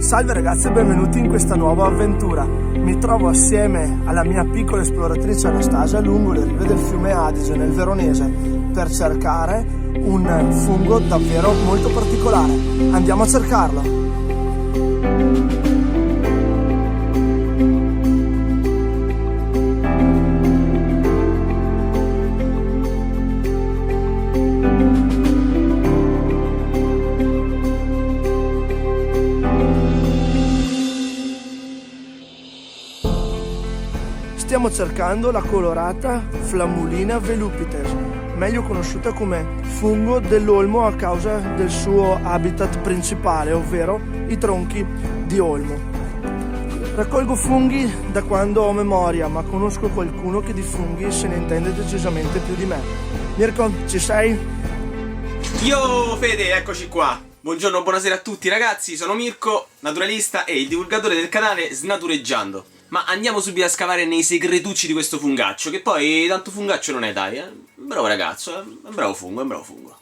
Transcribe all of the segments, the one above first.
Salve ragazzi e benvenuti in questa nuova avventura. Mi trovo assieme alla mia piccola esploratrice Anastasia lungo le rive del fiume Adige nel Veronese per cercare un fungo davvero molto particolare. Andiamo a cercarlo. Stiamo cercando la colorata Flammulina velupites, meglio conosciuta come fungo dell'olmo a causa del suo habitat principale, ovvero i tronchi di olmo. Raccolgo funghi da quando ho memoria, ma conosco qualcuno che di funghi se ne intende decisamente più di me. Mirko, ci sei? Yo Fede, eccoci qua. Buongiorno, buonasera a tutti ragazzi, sono Mirko, naturalista e il divulgatore del canale Snatureggiando. Ma andiamo subito a scavare nei segretucci di questo fungaccio, che poi tanto fungaccio non è, dai, bravo ragazzo, è un bravo fungo, è un bravo fungo.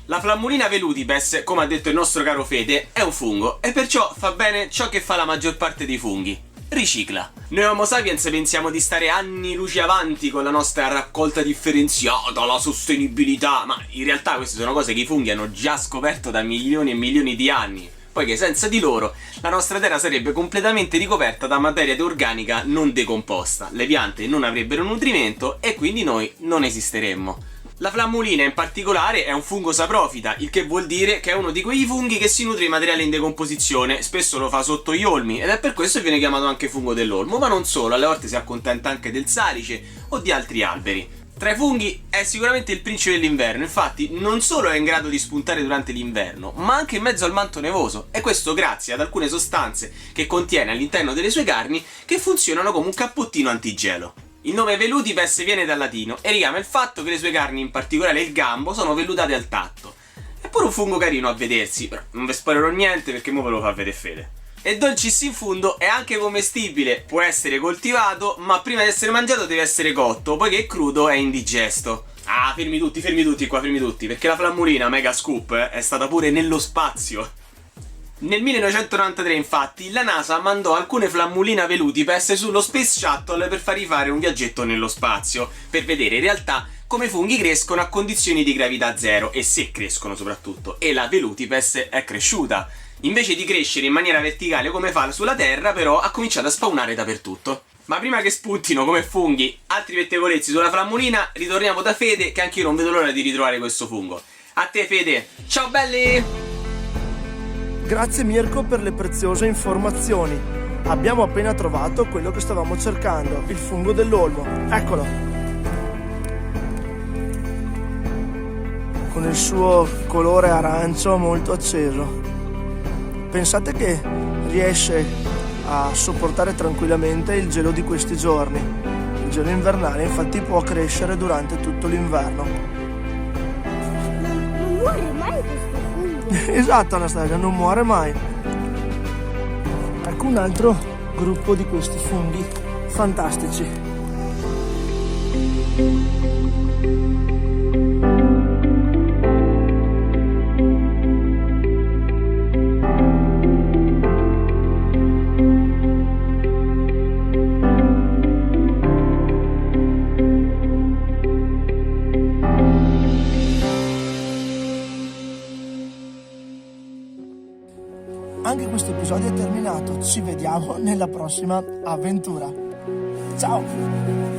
La Flammulina velutipes, come ha detto il nostro caro Fede, è un fungo e perciò fa bene ciò che fa la maggior parte dei funghi: ricicla. Noi Homo sapiens pensiamo di stare anni luce avanti con la nostra raccolta differenziata, la sostenibilità, ma in realtà queste sono cose che i funghi hanno già scoperto da milioni e milioni di anni, poiché senza di loro la nostra terra sarebbe completamente ricoperta da materia organica non decomposta, le piante non avrebbero nutrimento e quindi noi non esisteremmo. La Flammulina in particolare è un fungo saprofita, il che vuol dire che è uno di quei funghi che si nutre di materiale in decomposizione, spesso lo fa sotto gli olmi ed è per questo che viene chiamato anche fungo dell'olmo, ma non solo, alle volte si accontenta anche del salice o di altri alberi. Tra i funghi è sicuramente il principe dell'inverno, infatti non solo è in grado di spuntare durante l'inverno, ma anche in mezzo al manto nevoso, e questo grazie ad alcune sostanze che contiene all'interno delle sue carni che funzionano come un cappottino antigelo. Il nome velutipes viene dal latino e richiama il fatto che le sue carni, in particolare il gambo, sono vellutate al tatto. È pure un fungo carino a vedersi, però non vi spoilerò niente perché mo ve lo fa vedere Fede. E dolcis in fundo è anche commestibile, può essere coltivato, ma prima di essere mangiato deve essere cotto, poiché crudo è indigesto. Ah, fermi tutti qua, fermi tutti, perché la Flammulina, mega scoop, è stata pure nello spazio. Nel 1993 infatti la NASA mandò alcune Flammulina velutipes sullo Space Shuttle per fargli fare un viaggetto nello spazio, per vedere in realtà come i funghi crescono a condizioni di gravità zero, e se crescono soprattutto, e la velutipes è cresciuta. Invece di crescere in maniera verticale come fa sulla Terra, però ha cominciato a spawnare dappertutto. Ma prima che spuntino come funghi altri pettegolezzi sulla Flammulina, ritorniamo da Fede, che anch'io non vedo l'ora di ritrovare questo fungo. A te Fede, ciao belli! Grazie Mirko per le preziose informazioni. Abbiamo appena trovato quello che stavamo cercando, il fungo dell'olmo. Eccolo! Con il suo colore arancio molto acceso. Pensate che riesce a sopportare tranquillamente il gelo di questi giorni. Il gelo invernale infatti può crescere durante tutto l'inverno. Non muore mai questo fungo. Esatto Anastasia, non muore mai. Ecco un altro gruppo di questi funghi fantastici. Anche questo episodio è terminato, ci vediamo nella prossima avventura. Ciao!